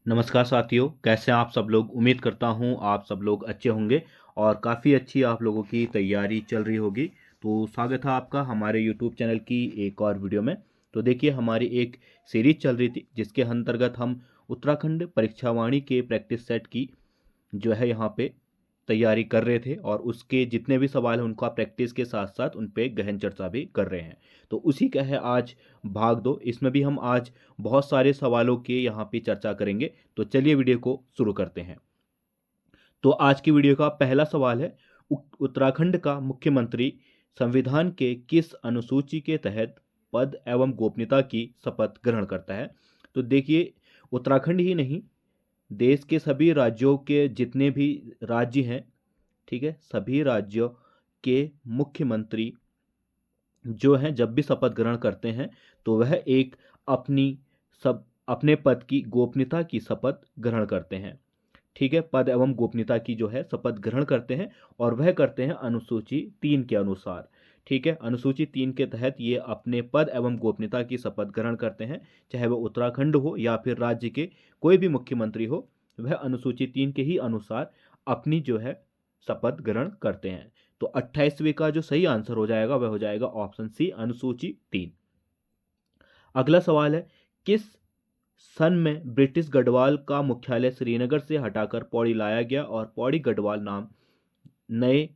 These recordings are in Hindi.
नमस्कार साथियों, कैसे हैं आप सब लोग। उम्मीद करता हूं आप सब लोग अच्छे होंगे और काफ़ी अच्छी आप लोगों की तैयारी चल रही होगी। तो स्वागत है आपका हमारे यूट्यूब चैनल की एक और वीडियो में। तो देखिए, हमारी एक सीरीज चल रही थी जिसके अंतर्गत हम उत्तराखंड परीक्षावाणी के प्रैक्टिस सेट की जो है यहाँ पे तैयारी कर रहे थे और उसके जितने भी सवाल हैं उनका प्रैक्टिस के साथ साथ उन पे गहन चर्चा भी कर रहे हैं। तो उसी का है आज भाग दो। इसमें भी हम आज बहुत सारे सवालों के यहाँ पे चर्चा करेंगे। तो चलिए वीडियो को शुरू करते हैं। तो आज की वीडियो का पहला सवाल है, उत्तराखंड का मुख्यमंत्री संविधान के किस अनुसूची के तहत पद एवं गोपनीयता की शपथ ग्रहण करता है। तो देखिए, उत्तराखंड ही नहीं, देश के सभी राज्यों के जितने भी राज्य हैं, ठीक है, सभी राज्यों के मुख्यमंत्री जो हैं जब भी शपथ ग्रहण करते हैं तो वह एक अपनी सब अपने पद की गोपनीयता की शपथ ग्रहण करते हैं। ठीक है, पद एवं गोपनीयता की जो है शपथ ग्रहण करते हैं और वह करते हैं अनुसूची 3 के अनुसार। ठीक है, अनुसूची 3 के तहत ये अपने पद एवं गोपनीयता की शपथ ग्रहण करते हैं। चाहे वह उत्तराखंड हो या फिर राज्य के कोई भी मुख्यमंत्री हो, वह अनुसूची 3 के ही अनुसार अपनी जो है शपथ ग्रहण करते हैं। तो 28वें का जो सही आंसर हो जाएगा वह हो जाएगा ऑप्शन सी, अनुसूची 3। अगला सवाल है, किस सन में ब्रिटिश गढ़वाल का मुख्यालय श्रीनगर से हटाकर पौड़ी लाया गया और पौड़ी गढ़वाल नए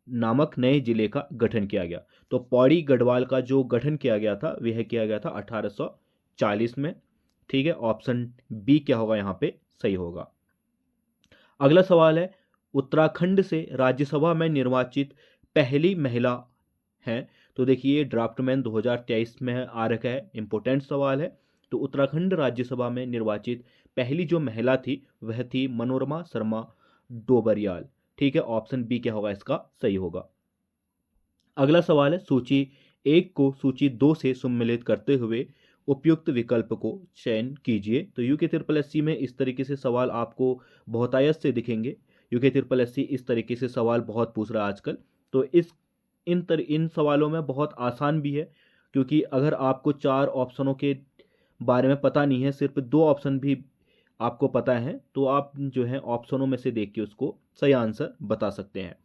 नामक नए जिले का गठन किया गया। तो पौड़ी गढ़वाल का जो गठन किया गया था वह किया गया था 1840 में। ठीक है, ऑप्शन बी क्या होगा यहाँ पे सही होगा। अगला सवाल है, उत्तराखंड से राज्यसभा में निर्वाचित पहली महिला हैं। तो देखिए, ड्राफ्टमैन 2023 में आ रखा है, इंपॉर्टेंट सवाल है। तो उत्तराखंड राज्यसभा में निर्वाचित पहली जो महिला थी वह थी मनोरमा शर्मा डोबरियाल। ठीक है, ऑप्शन बी क्या होगा इसका सही होगा। अगला सवाल है, सूची 1 को सूची 2 से सम्मिलित करते हुए उपयुक्त विकल्प को चयन कीजिए। तो यूके ट्रिपल एस सी में इस तरीके से सवाल आपको बहुतायत से दिखेंगे। यूके ट्रिपल एस सी इस तरीके से सवाल बहुत पूछ रहा है आजकल। तो इन सवालों में बहुत आसान भी है, क्योंकि अगर आपको 4 ऑप्शनों के बारे में पता नहीं है, सिर्फ 2 ऑप्शन भी आपको पता है, तो आप जो है ऑप्शनों में से देख के उसको सही आंसर बता सकते हैं।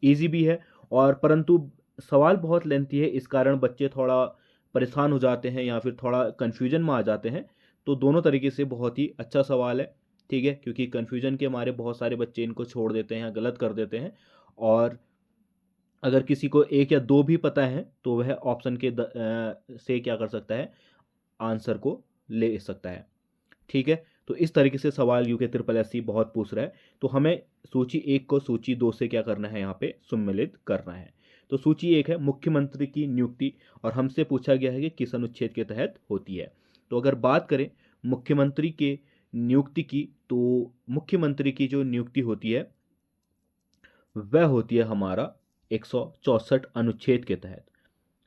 ईजी भी है, और परंतु सवाल बहुत लेंथी है, इस कारण बच्चे थोड़ा परेशान हो जाते हैं या फिर थोड़ा कन्फ्यूजन में आ जाते हैं। तो दोनों तरीके से बहुत ही अच्छा सवाल है। ठीक है, क्योंकि कन्फ्यूजन के मारे बहुत सारे बच्चे इनको छोड़ देते हैं, गलत कर देते हैं। और अगर किसी को 1 या 2 भी पता है तो वह ऑप्शन से क्या कर सकता है, आंसर को ले सकता है। ठीक है, तो इस तरीके से सवाल यूके ट्रिपल एस सी बहुत पूछ रहा है। तो हमें सूची 1 को सूची 2 से क्या करना है, यहाँ पे सम्मिलित करना है। तो सूची 1 है मुख्यमंत्री की नियुक्ति, और हमसे पूछा गया है कि किस अनुच्छेद के तहत होती है। तो अगर बात करें मुख्यमंत्री के नियुक्ति की, तो मुख्यमंत्री की जो नियुक्ति होती है वह होती है हमारा 164 अनुच्छेद के तहत,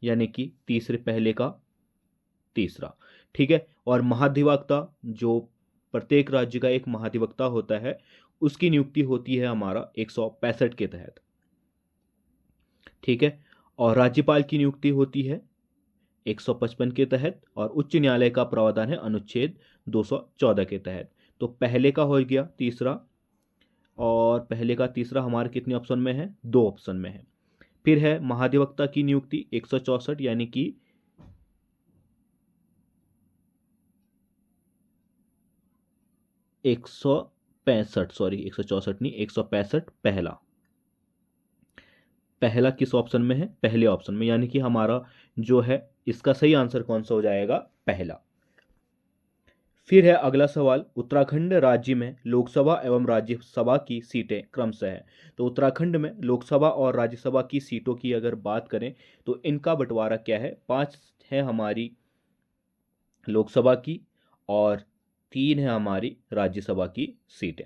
यानी कि तीसरे पहले का तीसरा। ठीक है, और महाधिवक्ता, जो प्रत्येक राज्य का एक महाधिवक्ता होता है, उसकी नियुक्ति होती है हमारा 165 के तहत। ठीक है, और राज्यपाल की नियुक्ति होती है 155 के तहत, और उच्च न्यायालय का प्रावधान है अनुच्छेद 214 के तहत। तो पहले का हो गया तीसरा, और पहले का तीसरा हमारे कितने ऑप्शन में है, 2 ऑप्शन में है। फिर है महाधिवक्ता की नियुक्ति 164, यानी कि 165, सॉरी 164 नहीं, 165 पहला। पहला किस ऑप्शन में है, पहले ऑप्शन में, यानी कि हमारा जो है इसका सही आंसर कौन सा हो जाएगा, पहला। फिर है अगला सवाल, उत्तराखंड राज्य में लोकसभा एवं राज्यसभा की सीटें क्रमशः है। तो उत्तराखंड में लोकसभा और राज्यसभा की सीटों की अगर बात करें तो इनका बंटवारा क्या है, 5 है हमारी लोकसभा की और 3 है हमारी राज्यसभा की सीटें।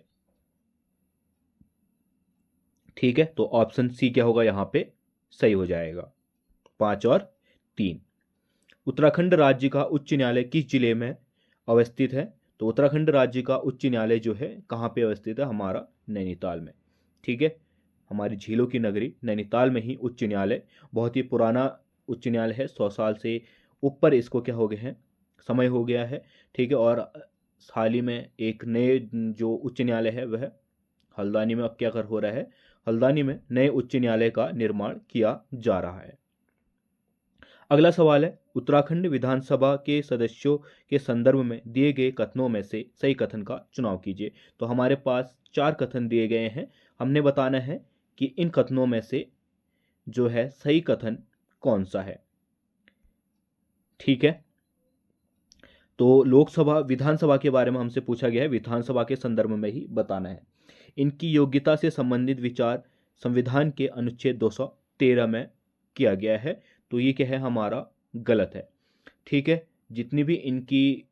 ठीक है, तो ऑप्शन सी क्या होगा यहाँ पे सही हो जाएगा, 5 और 3। उत्तराखंड राज्य का उच्च न्यायालय किस जिले में अवस्थित है। तो उत्तराखंड राज्य का उच्च न्यायालय जो है कहाँ पे अवस्थित है, हमारा नैनीताल में। ठीक है, हमारी झीलों की नगरी नैनीताल में ही उच्च न्यायालय, बहुत ही पुराना उच्च न्यायालय है, 100 साल से ऊपर इसको क्या हो गए हैं, समय हो गया है। ठीक है, और हाल ही में एक नए जो उच्च न्यायालय है वह हल्द्वानी में अब क्या कर हो रहा है, हल्द्वानी में नए उच्च न्यायालय का निर्माण किया जा रहा है। अगला सवाल है, उत्तराखंड विधानसभा के सदस्यों के संदर्भ में दिए गए कथनों में से सही कथन का चुनाव कीजिए। तो हमारे पास 4 कथन दिए गए हैं, हमने बताना है कि इन कथनों में से जो है सही कथन कौन सा है। ठीक है, तो लोकसभा विधानसभा के बारे में हमसे पूछा गया है, विधानसभा के संदर्भ में ही बताना है। इनकी योग्यता से संबंधित विचार संविधान के अनुच्छेद 213 में किया गया है, तो ये क्या है हमारा गलत है। ठीक है, जितनी भी इनकी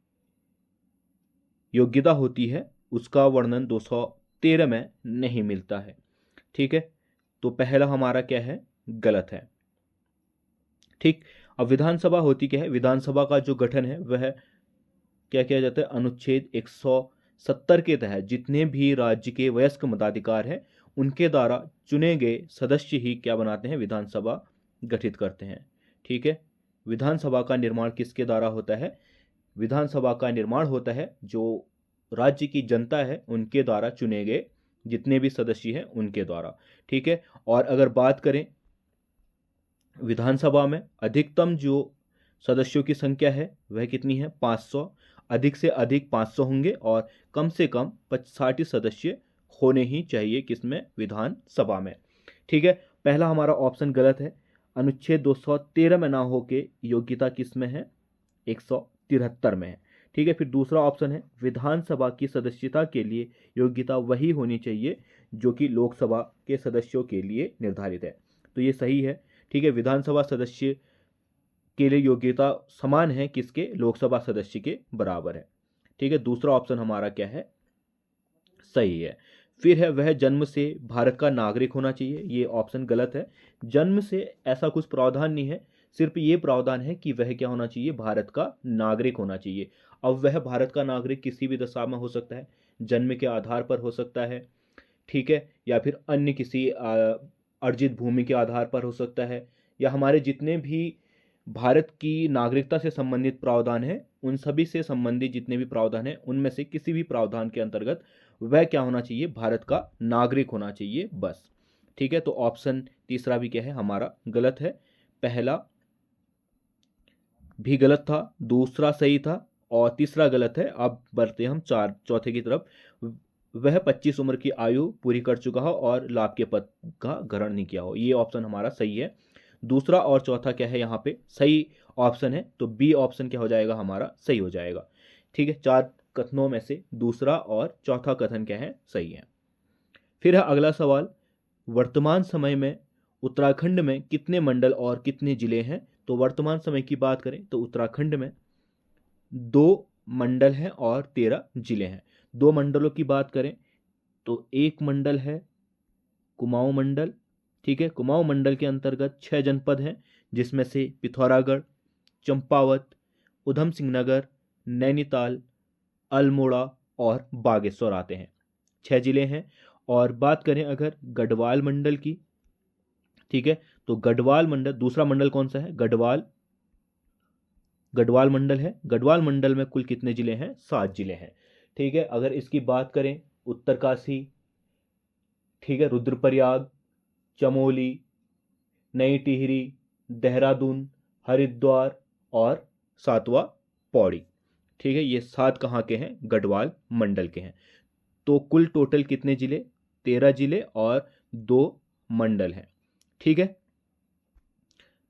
योग्यता होती है उसका वर्णन 213 में नहीं मिलता है। ठीक है, तो पहला हमारा क्या है, गलत है। ठीक, अब विधानसभा होती क्या है, विधानसभा का जो गठन है वह क्या किया जाता है, अनुच्छेद 170 के तहत जितने भी राज्य के वयस्क मताधिकार हैं उनके द्वारा चुने गए सदस्य ही क्या बनाते हैं, विधानसभा गठित करते हैं। ठीक है, विधानसभा का निर्माण किसके द्वारा होता है, विधानसभा का निर्माण होता है जो राज्य की जनता है उनके द्वारा चुने गए जितने भी सदस्य हैं उनके द्वारा। ठीक है, और अगर बात करें विधानसभा में अधिकतम जो सदस्यों की संख्या है वह कितनी है, 500, अधिक से अधिक 500 होंगे और कम से कम 60 सदस्य होने ही चाहिए किसमें, विधानसभा में। ठीक है, पहला हमारा ऑप्शन गलत है, अनुच्छेद 213 में ना होके योग्यता किस में है, 173 में है। ठीक है, फिर दूसरा ऑप्शन है, विधानसभा की सदस्यता के लिए योग्यता वही होनी चाहिए जो कि लोकसभा के सदस्यों के लिए निर्धारित है, तो ये सही है। ठीक है, विधानसभा सदस्य के लिए योग्यता समान है किसके, लोकसभा सदस्य के बराबर है। ठीक है, दूसरा ऑप्शन हमारा क्या है, सही है। फिर है, वह जन्म से भारत का नागरिक होना चाहिए, ये ऑप्शन गलत है। जन्म से ऐसा कुछ प्रावधान नहीं है, सिर्फ ये प्रावधान है कि वह क्या होना चाहिए, भारत का नागरिक होना चाहिए। अब वह भारत का नागरिक किसी भी दशा में हो सकता है, जन्म के आधार पर हो सकता है, ठीक है, या फिर अन्य किसी अर्जित भूमि के आधार पर हो सकता है, या हमारे जितने भी भारत की नागरिकता से संबंधित प्रावधान है उन सभी से संबंधित जितने भी प्रावधान है उनमें से किसी भी प्रावधान के अंतर्गत वह क्या होना चाहिए, भारत का नागरिक होना चाहिए, बस। ठीक है, तो ऑप्शन तीसरा भी क्या है हमारा गलत है, पहला भी गलत था, दूसरा सही था और तीसरा गलत है। अब बढ़ते हम चौथे की तरफ, वह 25 उम्र की आयु पूरी कर चुका हो और लाभ के पद का ग्रहण नहीं किया हो, ये ऑप्शन हमारा सही है। दूसरा और चौथा क्या है, यहाँ पे सही ऑप्शन है, तो बी ऑप्शन क्या हो जाएगा हमारा, सही हो जाएगा। ठीक है, 4 कथनों में से दूसरा और चौथा कथन क्या है, सही है। फिर है अगला सवाल, वर्तमान समय में उत्तराखंड में कितने मंडल और कितने जिले हैं। तो वर्तमान समय की बात करें तो उत्तराखंड में 2 मंडल हैं और 13 जिले हैं। 2 मंडलों की बात करें तो एक मंडल है कुमाऊं मंडल। ठीक है, कुमाऊं मंडल के अंतर्गत 6 जनपद हैं जिसमें से पिथौरागढ़, चंपावत, उधम सिंह नगर, नैनीताल, अल्मोड़ा और बागेश्वर आते हैं। 6 जिले हैं। और बात करें अगर गढ़वाल मंडल की, ठीक है, तो गढ़वाल मंडल, दूसरा मंडल कौन सा है, गढ़वाल, गढ़वाल मंडल है। गढ़वाल मंडल में कुल कितने जिले हैं, 7 जिले हैं। ठीक है, अगर इसकी बात करें उत्तरकाशी, ठीक है, रुद्रप्रयाग, चमोली, नई टिहरी, देहरादून, हरिद्वार और 7वां पौड़ी। ठीक है, ये 7 कहाँ के हैं, गढ़वाल मंडल के हैं। तो कुल टोटल कितने जिले, 13 जिले और 2 मंडल हैं। ठीक है,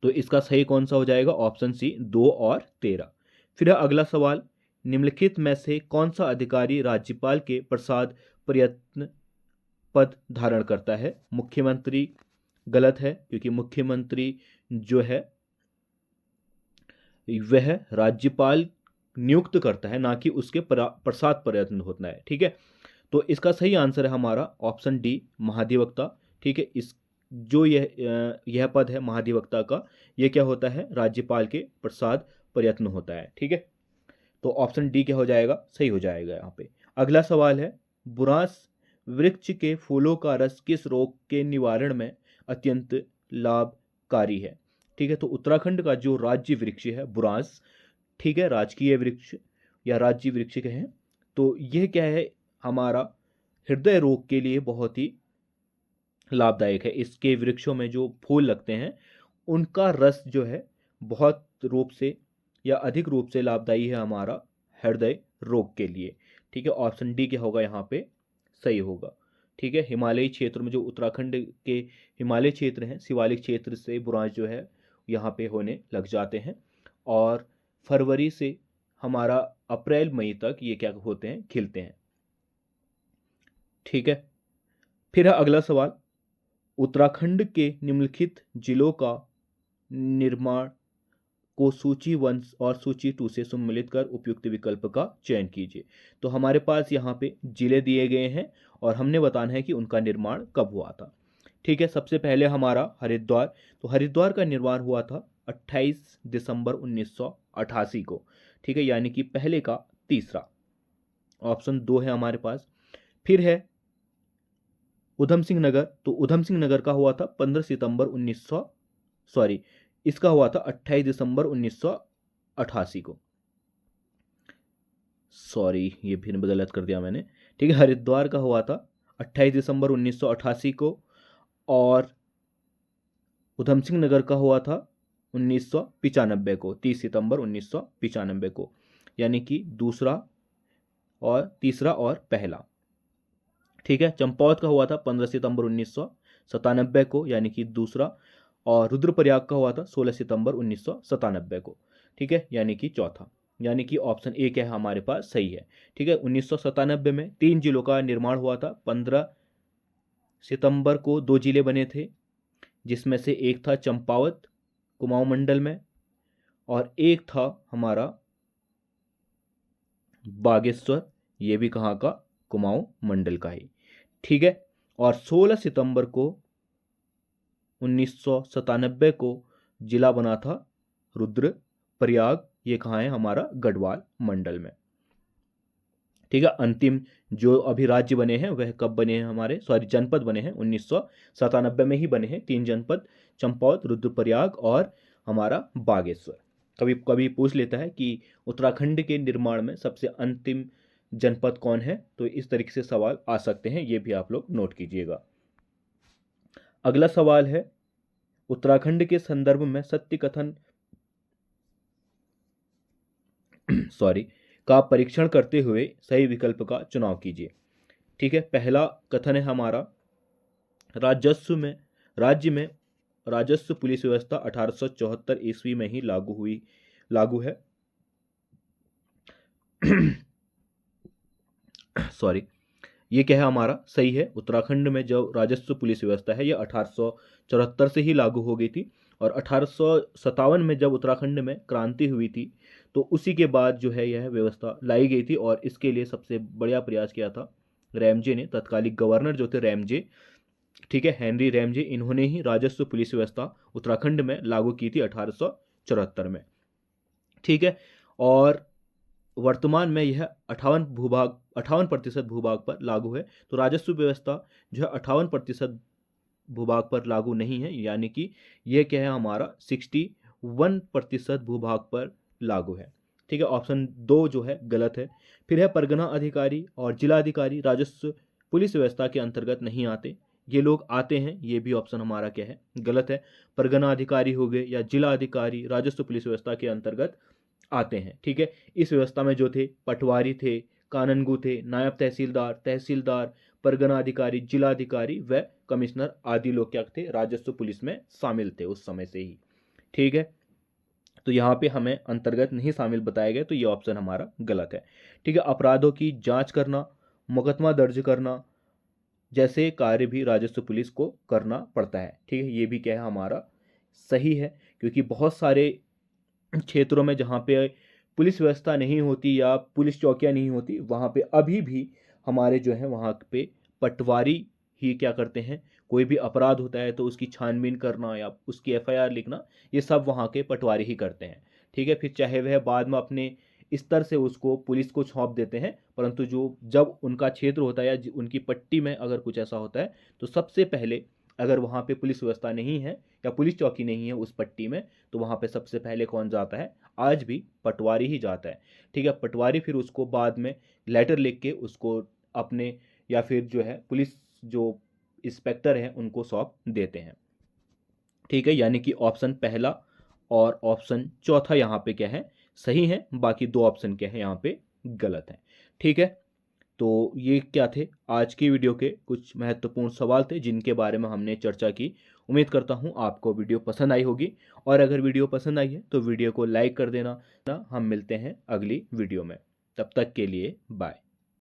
तो इसका सही कौन सा हो जाएगा, ऑप्शन सी, 2 और 13। फिर अगला सवाल, निम्नलिखित में से कौन सा अधिकारी राज्यपाल के प्रसाद प्रयत्न पद धारण करता है। मुख्यमंत्री गलत है, क्योंकि मुख्यमंत्री जो है वह राज्यपाल नियुक्त करता है, ना कि उसके प्रसाद प्रयत्न होता है। ठीक है, तो इसका सही आंसर है हमारा ऑप्शन डी, महाधिवक्ता। ठीक है, इस जो यह पद है महाधिवक्ता का, यह क्या होता है, राज्यपाल के प्रसाद प्रयत्न होता है। ठीक है, तो ऑप्शन डी क्या हो जाएगा, सही हो जाएगा यहाँ पे। अगला सवाल है, बुरांस वृक्ष के फूलों का रस किस रोग के निवारण में अत्यंत लाभकारी है। ठीक है, तो उत्तराखंड का जो राज्य वृक्ष है बुरांस, ठीक है, राजकीय वृक्ष या राज्य वृक्ष कहें, तो यह क्या है, हमारा हृदय रोग के लिए बहुत ही लाभदायक है। इसके वृक्षों में जो फूल लगते हैं उनका रस जो है बहुत रूप से या अधिक रूप से लाभदायी है हमारा हृदय रोग के लिए। ठीक है, ऑप्शन डी क्या होगा यहाँ पे सही होगा। ठीक है, हिमालयी क्षेत्र में जो उत्तराखंड के हिमालय क्षेत्र हैं, शिवालिक क्षेत्र से बुरांश जो है यहाँ पे होने लग जाते हैं, और फरवरी से हमारा अप्रैल मई तक ये क्या होते हैं, खिलते हैं। ठीक है, फिर है अगला सवाल, उत्तराखंड के निम्नलिखित जिलों का निर्माण को सूची 1 और सूची 2 से सम्मिलित कर उपयुक्त विकल्प का चयन कीजिए। तो हमारे पास यहाँ पे जिले दिए गए हैं और हमने बताना है कि उनका निर्माण कब हुआ था। ठीक है, सबसे पहले हमारा हरिद्वार। तो हरिद्वार का निर्माण हुआ था 28 दिसंबर 1988 को। ठीक है, यानी कि पहले का तीसरा, ऑप्शन 2 है हमारे पास। फिर है उधम सिंह नगर। तो उधम सिंह नगर का हुआ था 15 सितंबर 1900 सॉरी इसका हुआ था 28 दिसंबर 1988 को। सॉरी, ये फिर गलत कर दिया मैंने। ठीक है, हरिद्वार का हुआ था 28 दिसंबर 1988 को, और उधम सिंह नगर का हुआ था 1995 को, 30 सितंबर 1995 को, यानी कि दूसरा और तीसरा और पहला। ठीक है, चंपावत का हुआ था 15 सितंबर 1997 को, यानी कि दूसरा, और रुद्रप्रयाग का हुआ था 16 सितंबर 1997 को। ठीक है, यानी कि चौथा, यानी कि ऑप्शन ए क्या है हमारे पास सही है। ठीक है, 1997 में 3 जिलों का निर्माण हुआ था। 15 सितंबर को 2 जिले बने थे, जिसमें से एक था चंपावत कुमाऊं मंडल में, और एक था हमारा बागेश्वर, ये भी कहाँ का, कुमाऊं मंडल का ही। ठीक है, और 16 सितंबर को 1997 को जिला बना था रुद्रप्रयाग, ये कहाँ है, हमारा गढ़वाल मंडल में। ठीक है, अंतिम जो अभी राज्य बने हैं वह कब बने हैं हमारे, जनपद बने हैं 1997 में ही बने हैं 3 जनपद, चंपावत, रुद्रप्रयाग और हमारा बागेश्वर। कभी कभी पूछ लेता है कि उत्तराखंड के निर्माण में सबसे अंतिम जनपद कौन है, तो इस तरीके से सवाल आ सकते हैं, ये भी आप लोग नोट कीजिएगा। अगला सवाल है, उत्तराखंड के संदर्भ में सत्य कथन का परीक्षण करते हुए सही विकल्प का चुनाव कीजिए। ठीक है, पहला कथन है हमारा, राज्य में राजस्व पुलिस व्यवस्था 1874 ईस्वी में ही लागू है। सॉरी, ये क्या है हमारा सही है। उत्तराखंड में जो राजस्व पुलिस व्यवस्था है ये 1874 से ही लागू हो गई थी, और 1857 में जब उत्तराखंड में क्रांति हुई थी तो उसी के बाद जो है यह व्यवस्था लाई गई थी, और इसके लिए सबसे बढ़िया प्रयास किया था रैमजे ने। तत्कालिक गवर्नर जो थे रैमजे, ठीक है, हेनरी रैमजे, इन्होंने ही राजस्व पुलिस व्यवस्था उत्तराखंड में लागू की थी 1874 में। ठीक है, और वर्तमान में यह 58% भूभाग पर लागू है। तो राजस्व व्यवस्था जो है 58% भूभाग पर लागू नहीं है, यानी कि यह क्या है हमारा 61% भूभाग पर लागू है। ठीक है, ऑप्शन 2 जो है गलत है। फिर है परगना अधिकारी और जिलाधिकारी राजस्व पुलिस व्यवस्था के अंतर्गत नहीं आते, ये लोग आते हैं, ये भी ऑप्शन हमारा क्या है गलत है। परगना अधिकारी हो गए या जिला अधिकारी राजस्व पुलिस व्यवस्था के अंतर्गत आते हैं। ठीक है, इस व्यवस्था में जो थे पटवारी थे, कानूनगो थे, नायब तहसीलदार, परगना अधिकारी, जिलाधिकारी व कमिश्नर आदि लोग क्या थे, राजस्व पुलिस में शामिल थे उस समय से ही। ठीक है, तो यहाँ पे हमें अंतर्गत नहीं शामिल बताया गया, तो ये ऑप्शन हमारा गलत है। ठीक है, अपराधों की जांच करना, मुकदमा दर्ज करना जैसे कार्य भी राजस्व पुलिस को करना पड़ता है। ठीक है, ये भी क्या है हमारा सही है, क्योंकि बहुत सारे क्षेत्रों में जहाँ पे पुलिस व्यवस्था नहीं होती या पुलिस चौकियाँ नहीं होती, वहाँ पे अभी भी हमारे जो है वहाँ पे पटवारी ही क्या करते हैं, कोई भी अपराध होता है तो उसकी छानबीन करना या उसकी एफआईआर लिखना, ये सब वहाँ के पटवारी ही करते हैं। ठीक है, फिर चाहे वह बाद में अपने स्तर से उसको पुलिस को सौंप देते हैं, परंतु जब उनका क्षेत्र होता है या उनकी पट्टी में अगर कुछ ऐसा होता है तो सबसे पहले अगर वहाँ पे पुलिस व्यवस्था नहीं है या पुलिस चौकी नहीं है उस पट्टी में, तो वहाँ पे सबसे पहले कौन जाता है? आज भी पटवारी ही जाता है। ठीक है, पटवारी फिर उसको बाद में लेटर लिख के उसको अपने या फिर जो है पुलिस जो इंस्पेक्टर हैं उनको सौंप देते हैं। ठीक है, यानी कि ऑप्शन पहला और ऑप्शन चौथा यहाँ पे क्या है? सही है। बाकी दो ऑप्शन क्या है यहाँ पे? गलत है। ठीक है, तो ये क्या थे? आज की वीडियो के कुछ महत्वपूर्ण सवाल थे जिनके बारे में हमने चर्चा की। उम्मीद करता हूँ आपको वीडियो पसंद आई होगी, और अगर वीडियो पसंद आई है तो वीडियो को लाइक कर देना। हम मिलते हैं अगली वीडियो में, तब तक के लिए बाय।